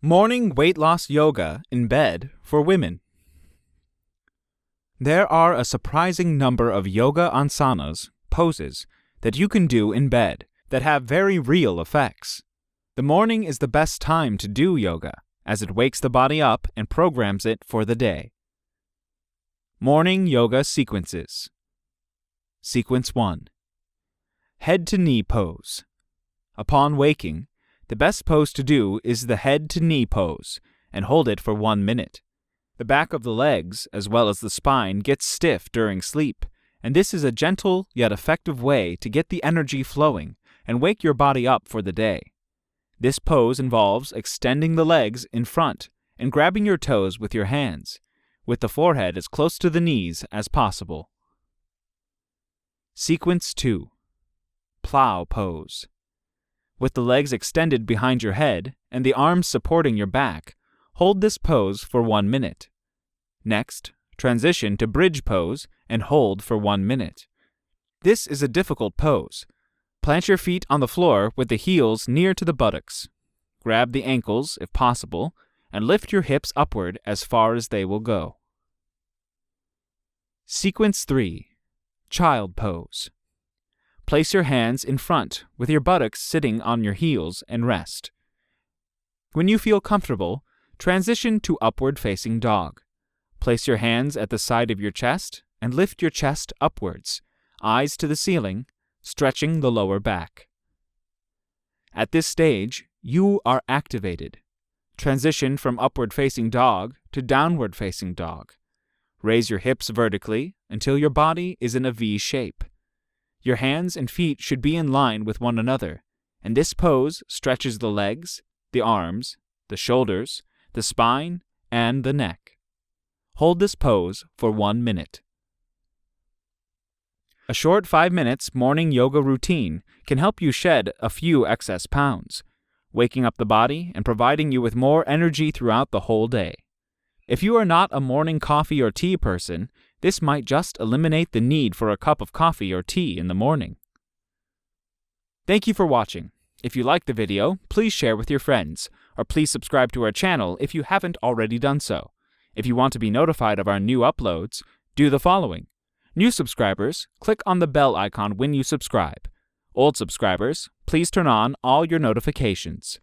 Morning weight loss yoga in bed for women. There are a surprising number of yoga asanas, poses, that you can do in bed that have very real effects. The morning is the best time to do yoga, as it wakes the body up and programs it for the day. Morning yoga sequences. Sequence 1. Head to knee pose. Upon waking, the best pose to do is the head to knee pose, and hold it for 1 minute. The back of the legs, as well as the spine, gets stiff during sleep, and this is a gentle yet effective way to get the energy flowing and wake your body up for the day. This pose involves extending the legs in front and grabbing your toes with your hands, with the forehead as close to the knees as possible. Sequence 2. Plow pose. With the legs extended behind your head and the arms supporting your back, hold this pose for 1 minute. Next, transition to bridge pose and hold for 1 minute. This is a difficult pose. Plant your feet on the floor with the heels near to the buttocks. Grab the ankles, if possible, and lift your hips upward as far as they will go. Sequence 3. Child pose. Place your hands in front with your buttocks sitting on your heels and rest. When you feel comfortable, transition to upward facing dog. Place your hands at the side of your chest and lift your chest upwards, eyes to the ceiling, stretching the lower back. At this stage, you are activated. Transition from upward facing dog to downward facing dog. Raise your hips vertically until your body is in a V shape. Your hands and feet should be in line with one another, and this pose stretches the legs, the arms, the shoulders, the spine, and the neck. Hold this pose for 1 minute. A short 5 minutes morning yoga routine can help you shed a few excess pounds, waking up the body and providing you with more energy throughout the whole day. If you are not a morning coffee or tea person, this might just eliminate the need for a cup of coffee or tea in the morning. Thank you for watching. If you liked the video, please share with your friends, or please subscribe to our channel if you haven't already done so. If you want to be notified of our new uploads, do the following. New subscribers, click on the bell icon when you subscribe. Old subscribers, please turn on all your notifications.